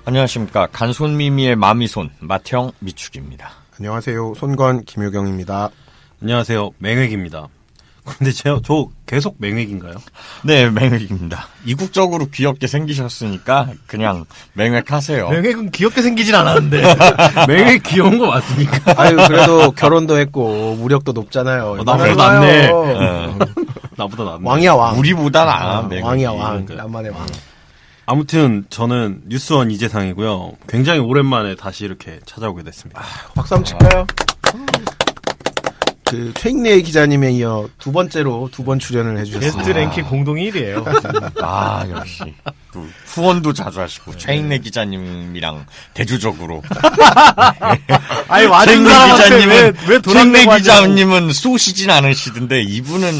안녕하십니까. 간손미미의 마미손 맏형 미축입니다. 안녕하세요. 손건 김효경입니다. 안녕하세요. 맹획입니다. 근데 저 계속 맹획인가요? 네, 맹획입니다. 이국적으로 귀엽게 생기셨으니까 그냥 맹획하세요. 맹획은 귀엽게 생기진 않았는데. 맹획 귀여운 거 맞습니까? 아유, 그래도 결혼도 했고 무력도 높잖아요. 나보다 낫네. 나보다 낫네. 왕이야 왕. 우리보다 나아. 맹획이. 왕이야 왕. 나만의 왕. 아무튼 저는 뉴스원 이재상이고요. 굉장히 오랜만에 다시 이렇게 찾아오게 됐습니다. 박수 한번 칠까요? 그 최익래 기자님에 이어 두 번 출연을 해주셨습니다. 게스트 랭킹 공동 1위에요. 아, 역시. 또 후원도 자주 하시고 최익래 기자님이랑 대조적으로. 아니 완전 최익래 사람한테 왜 최익래 기자님은 쏘시진 않으시던데 이분은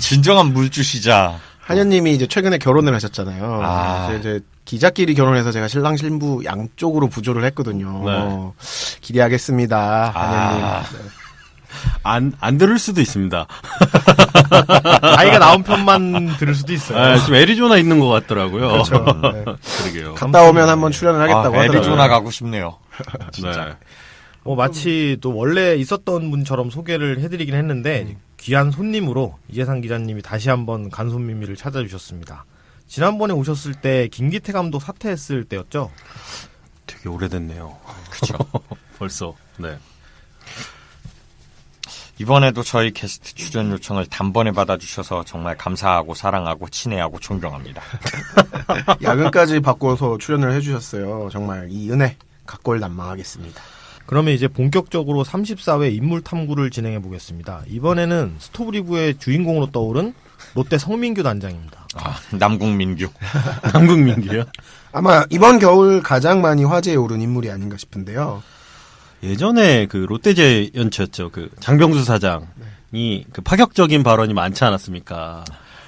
진정한 물주시자. 한현님이 이제 최근에 결혼을 하셨잖아요. 이제 기자끼리 결혼해서 제가 신랑 신부 양쪽으로 부조를 했거든요. 네. 기대하겠습니다, 한현님. 네. 안 들을 수도 있습니다. 아이가 나온 편만 들을 수도 있어요. 지금 애리조나 있는 것 같더라고요. 그렇죠. 네. 그러게요. 갔다 오면 한번 출연을 하겠다고 하더라고요. 애리조나 가고 싶네요. 진짜. 마치 또 원래 있었던 분처럼 소개를 해드리긴 했는데 귀한 손님으로 이재상 기자님이 다시 한번 간손미미를 찾아주셨습니다. 지난번에 오셨을 때 김기태 감독 사퇴했을 때였죠? 되게 오래됐네요. 그렇죠. 벌써. 네. 이번에도 저희 게스트 출연 요청을 단번에 받아주셔서 정말 감사하고 사랑하고 친애하고 존경합니다. 야근까지 바꿔서 출연을 해주셨어요. 정말 이 은혜 각골난망하겠습니다. 그러면 이제 본격적으로 34회 인물 탐구를 진행해 보겠습니다. 이번에는 스토브리그의 주인공으로 떠오른 롯데 성민규 단장입니다. 남궁민규. 남궁민규요? 아마 이번 겨울 가장 많이 화제에 오른 인물이 아닌가 싶은데요. 예전에 그 롯데자이언츠였죠. 그 장병수 사장이 그 파격적인 발언이 많지 않았습니까?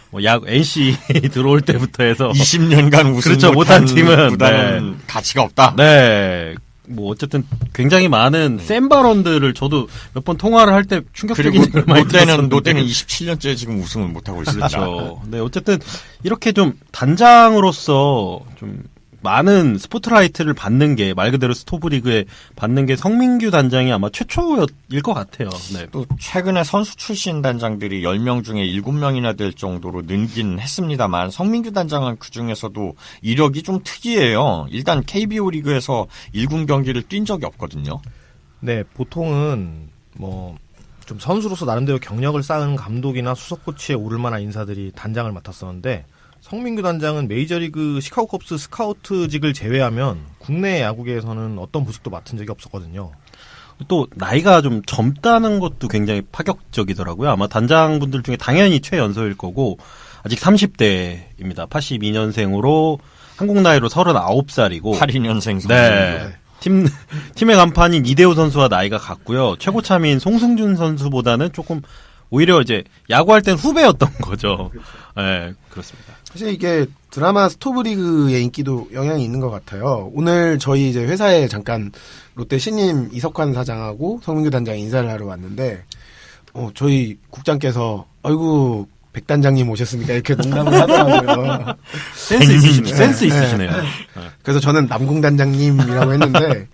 뭐 NC 들어올 때부터 해서 20년간 우승 그렇죠. 못한 팀은 구단은 가치가 없다. 네. 뭐 어쨌든 굉장히 많은 센 발언들을 저도 몇 번 통화를 할 때 충격적인 그리고 롯데는 27년째 지금 우승을 못 하고 있습니다. 그렇죠. 네, 어쨌든 이렇게 좀 단장으로서 좀 많은 스포트라이트를 받는 게 말 그대로 스토브리그에 받는 게 성민규 단장이 아마 최초일 것 같아요. 네. 또 최근에 선수 출신 단장들이 10명 중에 7명이나 될 정도로 늘긴 했습니다만 성민규 단장은 그중에서도 이력이 좀 특이해요. 일단 KBO 리그에서 1군 경기를 뛴 적이 없거든요. 네, 보통은 좀 선수로서 나름대로 경력을 쌓은 감독이나 수석 코치에 오를 만한 인사들이 단장을 맡았었는데 성민규 단장은 메이저리그 시카고 컵스 스카우트직을 제외하면 국내 야구계에서는 어떤 보직도 맡은 적이 없었거든요. 또 나이가 좀 젊다는 것도 굉장히 파격적이더라고요. 아마 단장분들 중에 당연히 최연소일 거고 아직 30대입니다. 82년생으로 한국 나이로 39살이고 82년생 선수. 네. 팀의 간판인 이대호 선수와 나이가 같고요. 최고참인 송승준 선수보다는 조금 오히려 이제 야구할 땐 후배였던 거죠. 네, 그렇습니다. 사실 이게 드라마 스토브리그의 인기도 영향이 있는 것 같아요. 오늘 저희 이제 회사에 잠깐 롯데 신임 이석환 사장하고 성민규 단장 인사를 하러 왔는데, 저희 국장께서 아이고 백 단장님 오셨습니까? 이렇게 농담을 하더라고요. 센스 있으시네요. 네. 그래서 저는 남궁 단장님이라고 했는데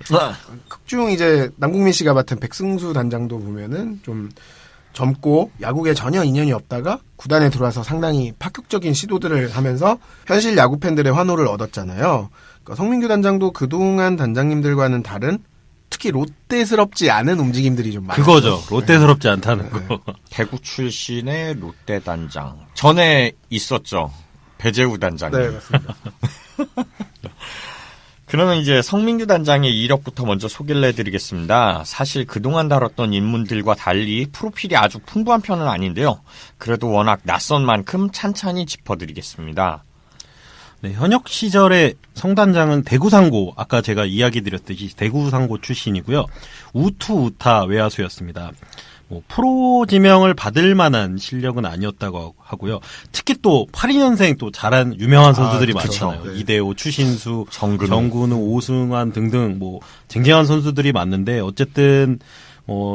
극중 이제 남궁민 씨가 맡은 백승수 단장도 보면은 좀 젊고 야구에 전혀 인연이 없다가 구단에 들어와서 상당히 파격적인 시도들을 하면서 현실 야구 팬들의 환호를 얻었잖아요. 그러니까 성민규 단장도 그동안 단장님들과는 다른 특히 롯데스럽지 않은 움직임들이 좀 많아요. 그거죠. 롯데스럽지 않다는 거. 대구 출신의 롯데 단장. 전에 있었죠. 배재우 단장님. 네, 맞습니다. 그러면 이제 성민규 단장의 이력부터 먼저 소개를 해드리겠습니다. 사실 그동안 다뤘던 인물들과 달리 프로필이 아주 풍부한 편은 아닌데요. 그래도 워낙 낯선 만큼 찬찬히 짚어드리겠습니다. 네, 현역 시절에 성 단장은 대구 상고, 아까 제가 이야기 드렸듯이 대구 상고 출신이고요. 우투 우타 외야수였습니다. 프로 지명을 받을 만한 실력은 아니었다고 하고요. 특히 또 82년생 또 잘한 유명한 선수들이 많잖아요. 그렇죠. 네. 이대호, 추신수, 정근우, 오승환 등등 쟁쟁한 선수들이 많는데 어쨌든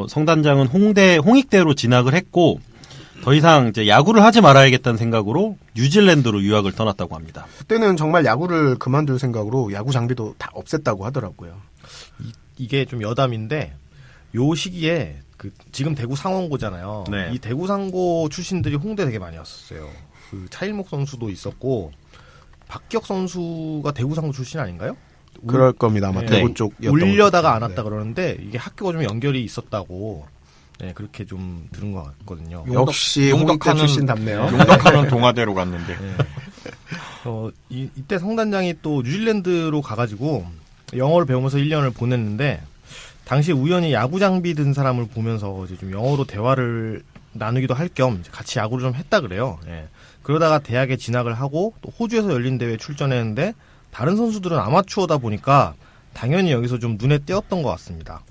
성 단장은 홍익대로 진학을 했고 더 이상 이제 야구를 하지 말아야겠다는 생각으로 뉴질랜드로 유학을 떠났다고 합니다. 그때는 정말 야구를 그만둘 생각으로 야구 장비도 다 없앴다고 하더라고요. 이게 좀 여담인데 요 시기에 그 지금 대구 상원고잖아요. 네. 이 대구 상고 출신들이 홍대 되게 많이 왔었어요. 그 차일목 선수도 있었고 박기혁 선수가 대구 상고 출신 아닌가요? 그럴 겁니다. 아마 네. 대구 쪽이었던 울려다가 것 안 같은데. 왔다 그러는데 이게 학교가 좀 연결이 있었다고 네, 그렇게 좀 들은 것 같거든요. 역시 홍대 용덕하는- 출신답네요. 용덕하는 동아대로 갔는데. 네. 이때 성단장이 또 뉴질랜드로 가가지고 영어를 배우면서 1년을 보냈는데 당시 우연히 야구 장비 든 사람을 보면서 이제 좀 영어로 대화를 나누기도 할 겸 같이 야구를 좀 했다 그래요. 예. 그러다가 대학에 진학을 하고 또 호주에서 열린 대회에 출전했는데 다른 선수들은 아마추어다 보니까 당연히 여기서 좀 눈에 띄었던 것 같습니다.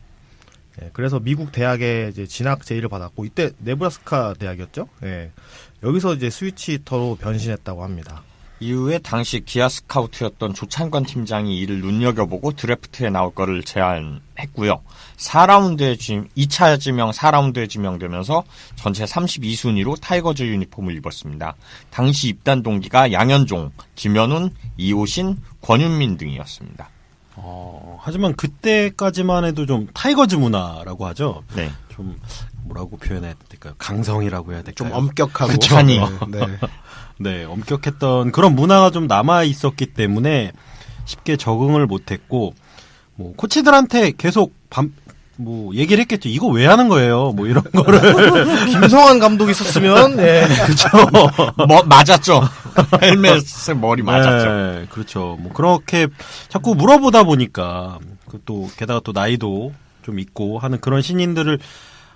예, 그래서 미국 대학에 이제 진학 제의를 받았고 이때 네브라스카 대학이었죠. 예. 여기서 이제 스위치 히터로 변신했다고 합니다. 이후에 당시 기아 스카우트였던 조찬관 팀장이 이를 눈여겨보고 드래프트에 나올 거를 제안했고요. 2차 지명 4라운드에 지명되면서 전체 32순위로 타이거즈 유니폼을 입었습니다. 당시 입단 동기가 양현종, 김현훈, 이호신, 권윤민 등이었습니다. 하지만 그때까지만 해도 좀 타이거즈 문화라고 하죠. 네. 좀 뭐라고 표현해야 될까요? 강성이라고 해야 될까요? 좀 엄격하고. 그찬이. 네. 네, 엄격했던 그런 문화가 좀 남아 있었기 때문에 쉽게 적응을 못했고, 뭐 코치들한테 계속 얘기를 했겠죠. 이거 왜 하는 거예요? 뭐 이런 거를. 김성환 감독이 있었으면 예. 그렇죠. 맞았죠. 헬멧에 머리 맞았죠. 네, 그렇죠. 뭐 그렇게 자꾸 물어보다 보니까 또 게다가 또 나이도 좀 있고 하는 그런 신인들을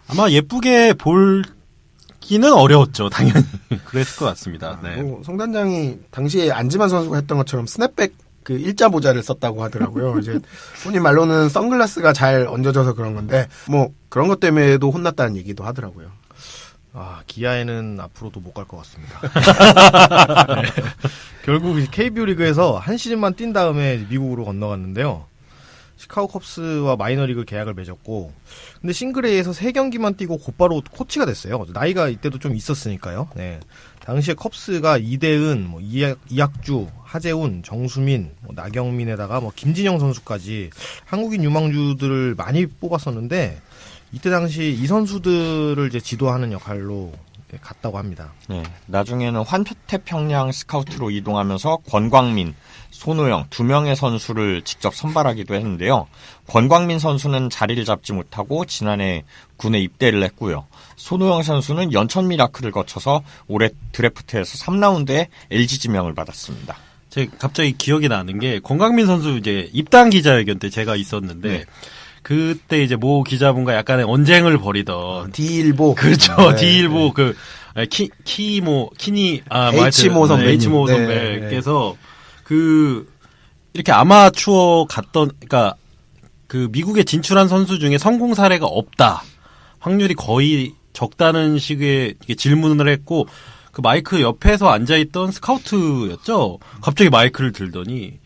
아마 예쁘게 볼기는 어려웠죠. 당연히 그랬을 것 같습니다. 네. 성단장이 당시에 안지만 선수가 했던 것처럼 스냅백 그 일자 모자를 썼다고 하더라고요. 이제 본인 말로는 선글라스가 잘 얹어져서 그런 건데 뭐 그런 것 때문에도 혼났다는 얘기도 하더라고요. 기아에는 앞으로도 못 갈 것 같습니다. 네. 결국 KBO 리그에서 한 시즌만 뛴 다음에 미국으로 건너갔는데요. 시카고 컵스와 마이너리그 계약을 맺었고, 근데 싱글A에서 3경기만 뛰고 곧바로 코치가 됐어요. 나이가 이때도 좀 있었으니까요. 네. 당시에 컵스가 이대은, 이학주, 하재훈, 정수민, 나경민에다가 김진영 선수까지 한국인 유망주들을 많이 뽑았었는데, 이때 당시 이 선수들을 이제 지도하는 역할로 갔다고 합니다. 네, 나중에는 환태평양 스카우트로 이동하면서 권광민, 손호영 2명의 선수를 직접 선발하기도 했는데요. 권광민 선수는 자리를 잡지 못하고 지난해 군에 입대를 했고요. 손호영 선수는 연천 미라클을 거쳐서 올해 드래프트에서 3라운드에 LG 지명을 받았습니다. 제가 갑자기 기억이 나는 게 권광민 선수 이제 입단 기자회견 때 제가 있었는데 네. 그때 이제 모 기자분과 약간의 언쟁을 벌이던 D일보. 그렇죠. 네. D일보 H모 선배님. H모 네, 선배께서 이렇게 아마추어 그러니까 그 미국에 진출한 선수 중에 성공 사례가 없다. 확률이 거의 적다는 식의 이렇게 질문을 했고 그 마이크 옆에서 앉아있던 스카우트였죠. 갑자기 마이크를 들더니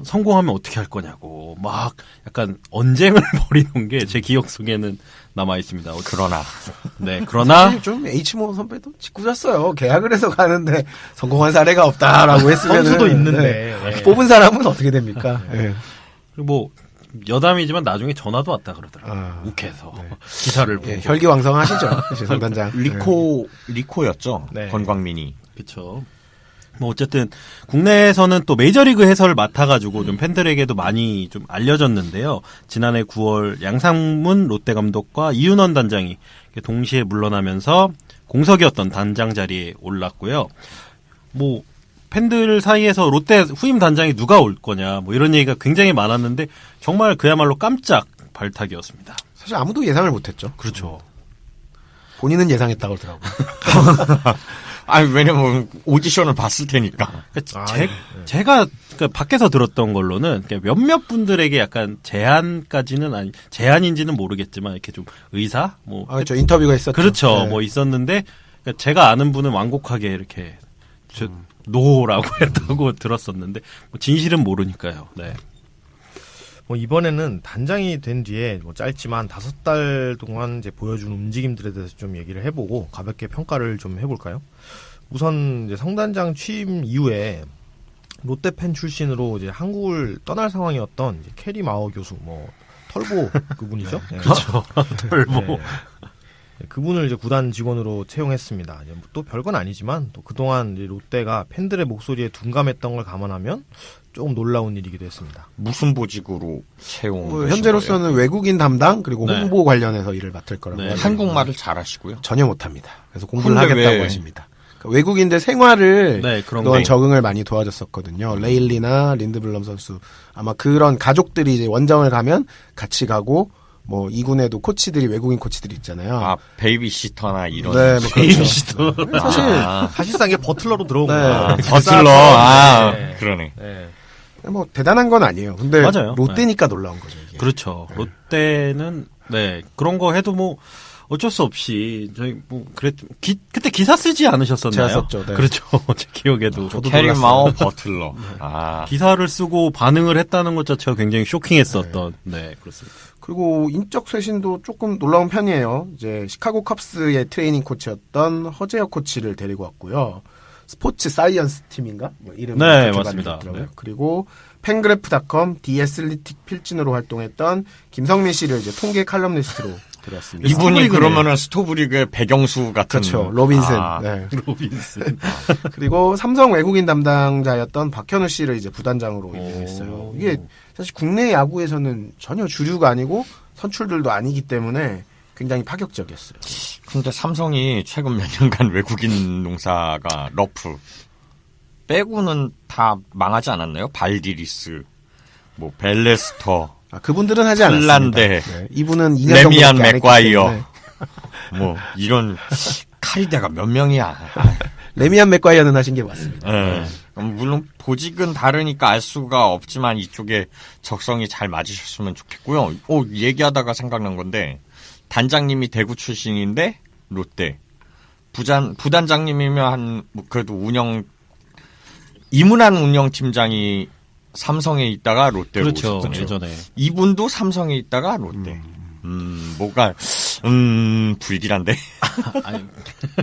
성공하면 어떻게 할 거냐고 막 약간 언쟁을 벌이는 게 제 기억 속에는 남아 있습니다. 그러나 사실 좀 H모 선배도 짓궂었어요. 계약을 해서 가는데 성공한 사례가 없다라고 했으면 선수도 있는데. 네. 뽑은 사람은 어떻게 됩니까? 네. 그리고 뭐 여담이지만 나중에 전화도 왔다 그러더라고요. 욱해서 기사를 보고. 예, 혈기왕성하시죠, 사실 성단장. 리코였죠. 네. 권광민이. 그렇죠. 뭐 어쨌든 국내에서는 또 메이저리그 해설을 맡아가지고 좀 팬들에게도 많이 좀 알려졌는데요. 지난해 9월 양상문 롯데 감독과 이윤원 단장이 동시에 물러나면서 공석이었던 단장 자리에 올랐고요. 뭐 팬들 사이에서 롯데 후임 단장이 누가 올 거냐 뭐 이런 얘기가 굉장히 많았는데 정말 그야말로 깜짝 발탁이었습니다. 사실 아무도 예상을 못했죠. 그렇죠. 본인은 예상했다고 그러더라고요. 왜냐면 오디션을 봤을 테니까. 제가 밖에서 들었던 걸로는 몇몇 분들에게 약간 제안까지는 제안인지는 모르겠지만 이렇게 좀 의사 뭐 그렇죠. 인터뷰가 있었죠. 그렇죠. 네. 뭐 있었는데 제가 아는 분은 완곡하게 이렇게 노라고 했다고 들었었는데 뭐 진실은 모르니까요. 네. 뭐 이번에는 단장이 된 뒤에 뭐 짧지만 5달 동안 이제 보여준 움직임들에 대해서 좀 얘기를 해보고 가볍게 평가를 좀 해볼까요? 우선 이제 성단장 취임 이후에 롯데 팬 출신으로 이제 한국을 떠날 상황이었던 이제 캐리 마오 교수, 뭐 털보 그분이죠. 네. 그렇죠. 털보. 네. 그분을 이제 구단 직원으로 채용했습니다. 이제 또 별건 아니지만 또 그동안 이제 롯데가 팬들의 목소리에 둔감했던 걸 감안하면 조금 놀라운 일이기도 했습니다. 무슨 보직으로 채용? 뭐 현재로서는 외국인 담당 그리고 네. 홍보 관련해서 일을 맡을 거라고 네. 하네요. 한국말을 잘하시고요. 전혀 못합니다. 그래서 공부를 근데 하겠다고 왜- 하십니다. 그러니까 외국인들 생활을 네, 그런 그동안 거. 적응을 많이 도와줬었거든요. 레일리나 린드블럼 선수 아마 그런 가족들이 이제 원정을 가면 같이 가고 뭐 2군에도 코치들이 외국인 코치들이 있잖아요. 아, 베이비시터나 이런. 네, 뭐 베이비시터. 그렇죠. 사실 사실상 이게 버틀러로 들어온 네. 거야. 버틀러. 아, 네. 그러네. 네. 뭐 대단한 건 아니에요. 근데 맞아요. 롯데니까 놀라운 거죠. 이게. 그렇죠. 롯데는 네 그런 거 해도 뭐 어쩔 수 없이 저희 뭐 그때 기사 쓰지 않으셨었나요? 제가 썼죠, 네. 그렇죠. 제 기억에도 저도 캐리 놀랐어요. 마오 버틀러. 아, 기사를 쓰고 반응을 했다는 것 자체가 굉장히 쇼킹했었던. 네, 그렇습니다. 그리고 인적 쇄신도 조금 놀라운 편이에요. 이제 시카고 컵스의 트레이닝 코치였던 허재혁 코치를 데리고 왔고요. 스포츠 사이언스 팀인가? 뭐 이름이 네, 그렇게 맞습니다. 만들었더라고요. 네. 그리고 팬그래프닷컴 디애슬리틱 필진으로 활동했던 김성민 씨를 이제 통계 칼럼니스트로 들어왔습니다. 이분이 스토브리그네. 그러면은 스토브리그의 배경수 같은. 그렇죠. 로빈슨. 아, 네. 로빈슨. 그리고 삼성 외국인 담당자였던 박현우 씨를 이제 부단장으로 임명했어요. 이게 사실 국내 야구에서는 전혀 주류가 아니고 선출들도 아니기 때문에 굉장히 파격적이었어요. 근데 삼성이 최근 몇 년간 외국인 농사가 러프 빼고는 다 망하지 않았나요? 발디리스, 뭐 벨레스터, 아, 그분들은 하지 않았습니다. 폴란데, 네, 이분은 2년 레미안 정도밖에 안 했기 맥과이어. 때문에. 뭐 이런 카리데가 몇 명이야. 아, 레미안 맥과이어는 하신 게 맞습니다. 예. 물론 보직은 다르니까 알 수가 없지만 이쪽에 적성이 잘 맞으셨으면 좋겠고요. 얘기하다가 생각난 건데 단장님이 대구 출신인데 롯데 부단장님이면 뭐 그래도 이문한 운영팀장이 삼성에 있다가 롯데로 그렇죠. 오셨잖아요. 예전에. 이분도 삼성에 있다가 롯데. 뭐가 불길한데. 아니,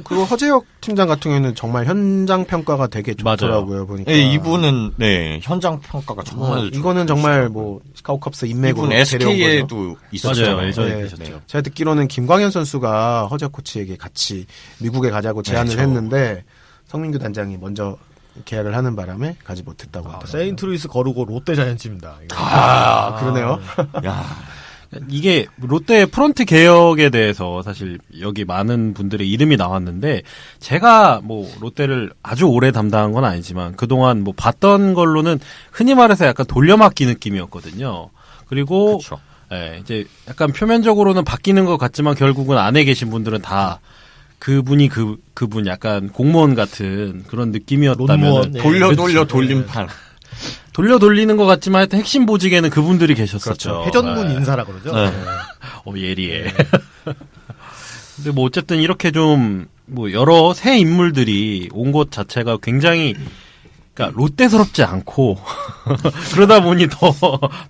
그리고 허재혁 팀장 같은 경우에는 정말 현장 평가가 되게 좋더라고요. 보니까. 네, 이분은 현장 평가가 정말 이거는 정말 뭐 시카고 컵스 인맥으로 이분 데려온 거죠. SK에도 있었잖아요. 맞아요. 예전에 네. 계셨죠. 제가 듣기로는 김광현 선수가 허재혁 코치에게 같이 미국에 가자고 제안을 그렇죠. 했는데 성민규 단장이 먼저 계약을 하는 바람에 가지 못했다고 하더라고요. 세인트루이스 거르고 롯데 자이언츠입니다. 이거. 그러네요. 야, 이게 롯데 프런트 개혁에 대해서 사실 여기 많은 분들의 이름이 나왔는데 제가 뭐 롯데를 아주 오래 담당한 건 아니지만 그동안 뭐 봤던 걸로는 흔히 말해서 약간 돌려막기 느낌이었거든요. 그리고 그렇죠. 예, 이제 약간 표면적으로는 바뀌는 것 같지만 결국은 안에 계신 분들은 다 그분이 그분 약간 공무원 같은 그런 느낌이었다면 논무원, 네. 돌려 돌림판. 돌리는 것 같지만 하여튼 핵심 보직에는 그분들이 계셨었죠. 그렇죠. 회전문 예. 인사라 그러죠. 네. 예리해. 근데 뭐 어쨌든 이렇게 좀 뭐 여러 새 인물들이 온 것 자체가 굉장히 그러니까 롯데스럽지 않고 그러다 보니 더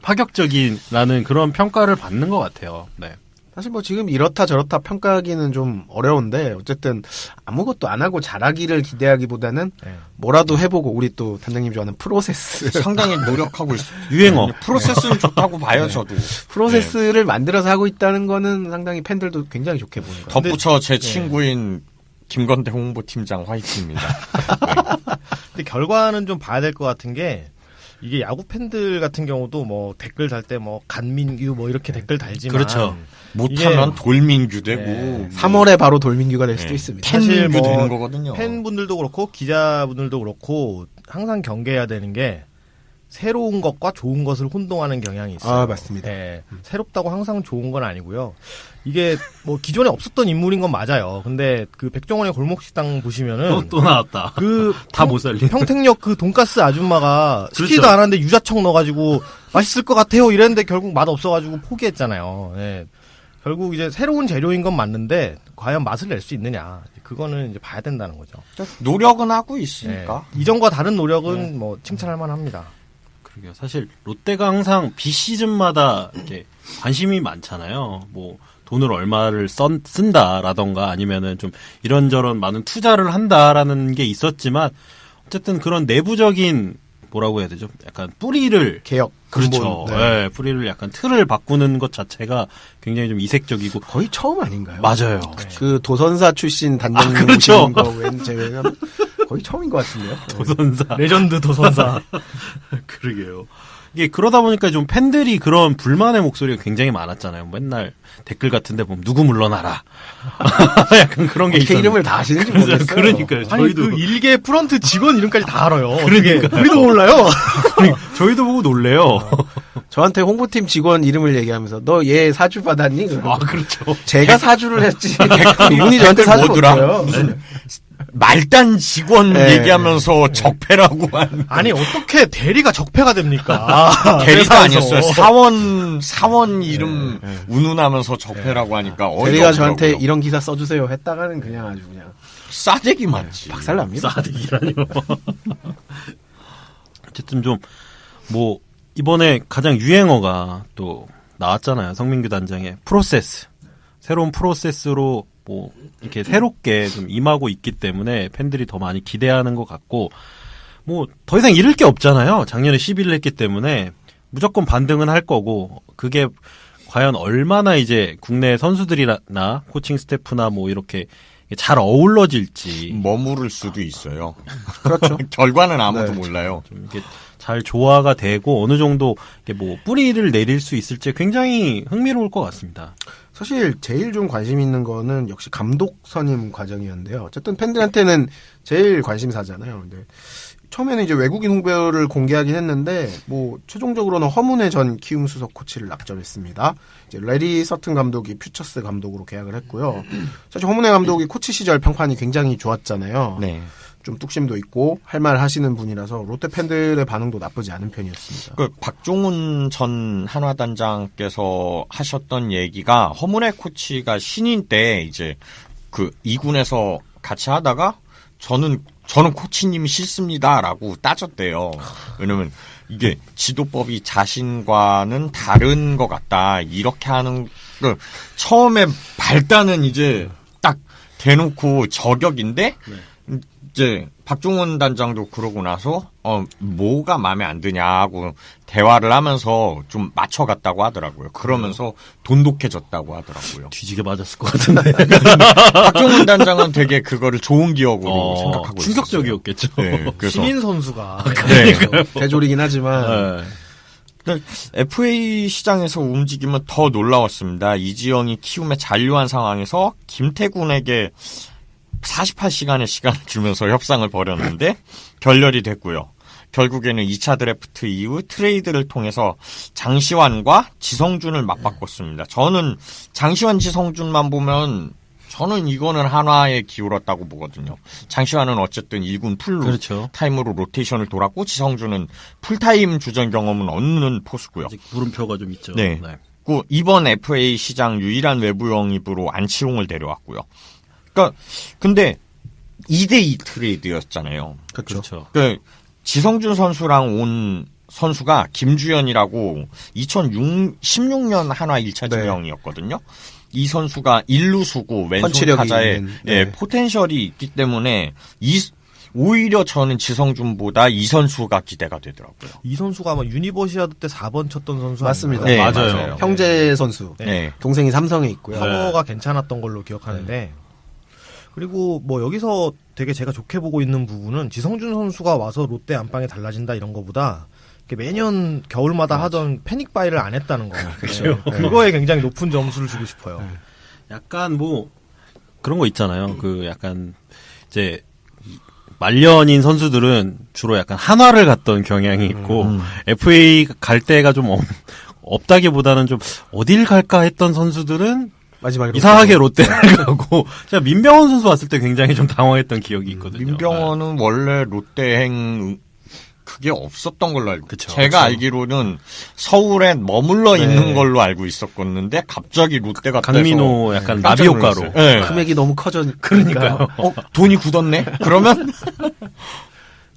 파격적이라는 그런 평가를 받는 것 같아요. 네. 사실 뭐 지금 이렇다 저렇다 평가하기는 좀 어려운데 어쨌든 아무것도 안 하고 잘하기를 기대하기보다는 네. 뭐라도 해보고 우리 또 단장님 좋아하는 프로세스 상당히 노력하고 있어요. 유행어. 프로세스는 좋다고 봐요, 저도. 프로세스를 만들어서 하고 있다는 거는 상당히 팬들도 굉장히 좋게 보는 거예요. 덧붙여 제 친구인 김건대 홍보팀장 화이팅입니다. 근데 결과는 좀 봐야 될 것 같은 게 이게 야구 팬들 같은 경우도 뭐 댓글 달 때 뭐 간민규 뭐 이렇게 댓글 달지만 그렇죠. 못하면 돌민규 되고 네. 3월에 바로 돌민규가 될 수도 네. 있습니다. 사실 팬민규 뭐 되는 거거든요. 팬분들도 그렇고 기자분들도 그렇고 항상 경계해야 되는 게 새로운 것과 좋은 것을 혼동하는 경향이 있어요. 아, 맞습니다. 네. 새롭다고 항상 좋은 건 아니고요. 이게 뭐 기존에 없었던 인물인 건 맞아요. 근데 그 백종원의 골목식당 보시면은 또 나왔다. 그 다 못 살린. 평택역 그 돈가스 아줌마가 시키지도 그렇죠. 않았는데 유자청 넣어가지고 맛있을 것 같아요 이랬는데 결국 맛 없어가지고 포기했잖아요. 네. 결국 이제 새로운 재료인 건 맞는데 과연 맛을 낼 수 있느냐 그거는 이제 봐야 된다는 거죠. 노력은 하고 네. 있으니까. 이전과 다른 노력은 뭐 칭찬할 만합니다. 그러게요. 사실 롯데가 항상 비시즌마다 이렇게 관심이 많잖아요. 뭐 돈을 얼마를 쓴다라던가 아니면은 좀 이런저런 많은 투자를 한다라는 게 있었지만 어쨌든 그런 내부적인 뭐라고 해야 되죠? 약간 뿌리를 개혁. 그렇죠. 근본. 네. 뿌리를 약간 틀을 바꾸는 것 자체가 굉장히 좀 이색적이고 거의 처음 아닌가요? 맞아요. 그 도선사 출신 단장님 그렇죠. 오신 거 제외는 거의 처음인 것 같은데요. 도선사 레전드 도선사. 그러게요. 이게 그러다 보니까 좀 팬들이 그런 불만의 목소리가 굉장히 많았잖아요. 맨날 댓글 같은데 보면 누구 물러나라. 약간 그런 게 어떻게 있었는데. 이름을 다 아시는지 모르겠어요. 그러니까요. 아니 저희도 그 일개 프런트 직원 이름까지 다 알아요. 그러니까 우리도 몰라요. 저희도 보고 놀래요. 저한테 홍보팀 직원 이름을 얘기하면서 너 얘 사주 받았니? 아 그렇죠. 제가 사주를 했지. 이분이 저한테 사주 뭐더라? 줬어요. 말단 직원 네. 얘기하면서 적폐라고 한. 아니 어떻게 대리가 적폐가 됩니까? 대리가 회사에서. 아니었어요. 사원 이름 운운하면서 적폐라고 하니까 어이가 대리가 없더라고요. 저한테 이런 기사 써주세요 했다가는 그냥 아주 그냥 싸대기 맞지. 박살납니다. 싸대기라뇨. 어쨌든 좀 뭐 이번에 가장 유행어가 또 나왔잖아요. 성민규 단장의 프로세스. 새로운 프로세스로 뭐 이렇게 새롭게 좀 임하고 있기 때문에 팬들이 더 많이 기대하는 것 같고 뭐 더 이상 잃을 게 없잖아요. 작년에 11을 했기 때문에 무조건 반등은 할 거고 그게 과연 얼마나 이제 국내 선수들이나 코칭 스태프나 뭐 이렇게 잘 어우러질지 머무를 수도 있어요. 그렇죠. 결과는 아무도 네. 몰라요. 좀 이게 잘 조화가 되고 어느 정도 이게 뭐 뿌리를 내릴 수 있을지 굉장히 흥미로울 것 같습니다. 사실 제일 좀 관심 있는 거는 역시 감독 선임 과정이었는데요. 어쨌든 팬들한테는 제일 관심사잖아요. 근데 처음에는 이제 외국인 후보를 공개하긴 했는데 뭐 최종적으로는 허문회 전 키움 수석 코치를 낙점했습니다. 이제 레리 서튼 감독이 퓨처스 감독으로 계약을 했고요. 사실 허문회 감독이 코치 시절 평판이 굉장히 좋았잖아요. 네. 좀 뚝심도 있고 할 말 하시는 분이라서 롯데 팬들의 반응도 나쁘지 않은 편이었습니다. 그 박종훈 전 한화단장께서 하셨던 얘기가 허문회 코치가 신인 때 이제 그 2군에서 같이 하다가 저는 코치님이 싫습니다라고 따졌대요. 왜냐면 이게 지도법이 자신과는 다른 것 같다. 이렇게 하는 그 처음에 발단은 이제 딱 대놓고 저격인데 이제 박종훈 단장도 그러고 나서 뭐가 마음에 안 드냐고 대화를 하면서 좀 맞춰갔다고 하더라고요. 그러면서 돈독해졌다고 하더라고요. 뒤지게 맞았을 것 같은데. 박종훈 단장은 되게 그거를 좋은 기억으로 생각하고 충격적이었겠죠. 있었어요. 네, 그래서 신인 선수가 네. 대졸이긴 하지만 네. FA 시장에서 움직이면 더 놀라웠습니다. 이지영이 키움에 잔류한 상황에서 김태군에게 48시간의 시간을 주면서 협상을 벌였는데 결렬이 됐고요. 결국에는 2차 드래프트 이후 트레이드를 통해서 장시환과 지성준을 맞바꿨습니다. 저는 장시환, 지성준만 보면 저는 이거는 한화에 기울었다고 보거든요. 장시환은 어쨌든 1군 풀 그렇죠. 타임으로 로테이션을 돌았고 지성준은 풀타임 주전 경험은 없는 포수고요. 아직 물음표가 좀 있죠. 네. 그 이번 FA 시장 유일한 외부 영입으로 안치홍을 데려왔고요. 그러니까 근데 2대2 트레이드였잖아요. 그렇죠. 그 지성준 선수랑 온 선수가 김주현이라고 2016년 한화 1차 네. 지명이었거든요. 이 선수가 1루수고 왼손 펀치력이 타자에 있는, 네. 포텐셜이 있기 때문에 오히려 저는 지성준보다 이 선수가 기대가 되더라고요. 이 선수가 아마 유니버시아드 때 4번 쳤던 선수 맞습니다. 아닌가요? 네, 맞아요. 맞아요. 형제 선수. 네. 동생이 삼성에 있고요. 커버가 괜찮았던 걸로 기억하는데 그리고 뭐 여기서 되게 제가 좋게 보고 있는 부분은 지성준 선수가 와서 롯데 안방이 달라진다 이런 거보다 이렇게 매년 겨울마다 하던 패닉바이를 안 했다는 거. 그렇죠. 그거에 굉장히 높은 점수를 주고 싶어요. 약간 뭐 그런 거 있잖아요. 그 약간 이제 말년인 선수들은 주로 약간 한화를 갔던 경향이 있고 FA 갈 때가 좀 없다기보다는 좀 어딜 갈까 했던 선수들은 마지막에 이상하게 롯데를 가고 제가 민병헌 선수 왔을 때 굉장히 좀 당황했던 기억이 있거든요. 민병헌은 원래 롯데행 그게 없었던 걸로 알고 그쵸. 제가 알기로는 서울에 머물러 네. 있는 걸로 알고 있었었는데 갑자기 롯데가 강민호 약간 깜짝 나비 효과로. 놀랐어요. 네. 금액이 너무 커져. 그러니까요. 돈이 굳었네? 그러면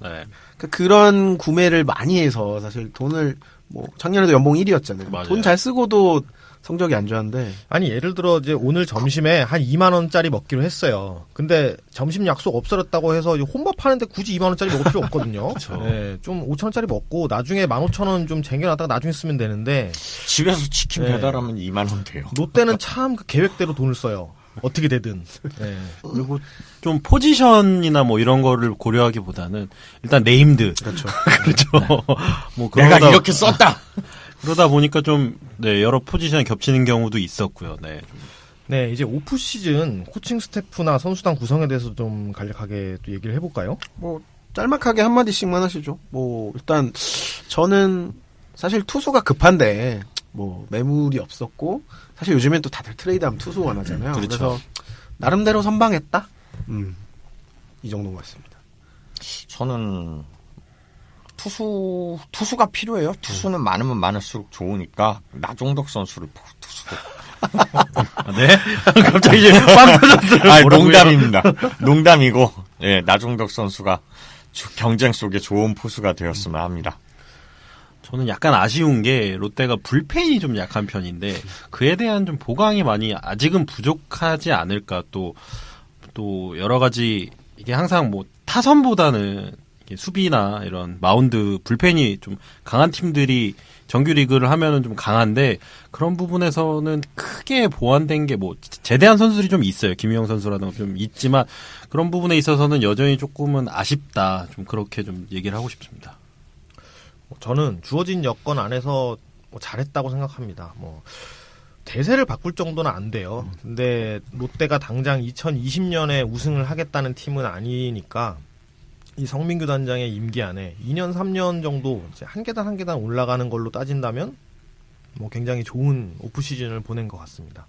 네. 그런 구매를 많이 해서 사실 돈을 뭐 작년에도 연봉 1위였잖아요. 맞아요. 돈 잘 쓰고도 성적이 안 좋았는데 아니 예를 들어 이제 오늘 점심에 한 2만 원짜리 먹기로 했어요. 근데 점심 약속 없어졌다고 해서 이제 혼밥 하는데 굳이 2만 원짜리 먹을 필요 없거든요. 네, 좀 5천 원짜리 먹고 나중에 15,000원 좀 쟁여놨다가 나중에 쓰면 되는데 집에서 치킨 네. 배달하면 2만 원 돼요. 롯데는 참 그 계획대로 돈을 써요. 어떻게 되든. 네. 그리고 좀 포지션이나 뭐 이런 거를 고려하기보다는 일단 네임드. 그렇죠. 그렇죠. 뭐 내가 그러다 이렇게 썼다. 그러다 보니까 좀 네, 여러 포지션이 겹치는 경우도 있었고요. 네. 네, 이제 오프 시즌 코칭 스태프나 선수단 구성에 대해서 좀 간략하게 또 얘기를 해볼까요? 뭐 짤막하게 한 마디씩만 하시죠. 뭐 일단 저는 사실 투수가 급한데 뭐 매물이 없었고 사실 요즘엔 또 다들 트레이드하면 투수 원하잖아요. 그렇죠. 그래서 나름대로 선방했다. 이 정도인 것 같습니다. 저는 투수가 필요해요. 투수는 많으면 많을수록 좋으니까 나종덕 선수를 투수로. 네? 갑자기 이제 빵 터졌어요. 아, 뭐라고요? 농담입니다. 농담이고, 예, 나종덕 선수가 경쟁 속에 좋은 포수가 되었으면 합니다. 저는 약간 아쉬운 게 롯데가 불펜이 좀 약한 편인데 그에 대한 좀 보강이 많이 아직은 부족하지 않을까 또 여러 가지 이게 항상 뭐 타선보다는 이게 수비나 이런 마운드 불펜이 좀 강한 팀들이 정규 리그를 하면은 좀 강한데 그런 부분에서는 크게 보완된 게 뭐 제대한 선수들이 좀 있어요. 김희영 선수라든가 좀 있지만 그런 부분에 있어서는 여전히 조금은 아쉽다. 좀 그렇게 좀 얘기를 하고 싶습니다. 저는 주어진 여건 안에서 뭐 잘했다고 생각합니다. 뭐 대세를 바꿀 정도는 안 돼요. 근데 롯데가 당장 2020년에 우승을 하겠다는 팀은 아니니까 이 성민규 단장의 임기 안에 2년 3년 정도 이제 한 계단 한 계단 올라가는 걸로 따진다면 뭐 굉장히 좋은 오프 시즌을 보낸 것 같습니다.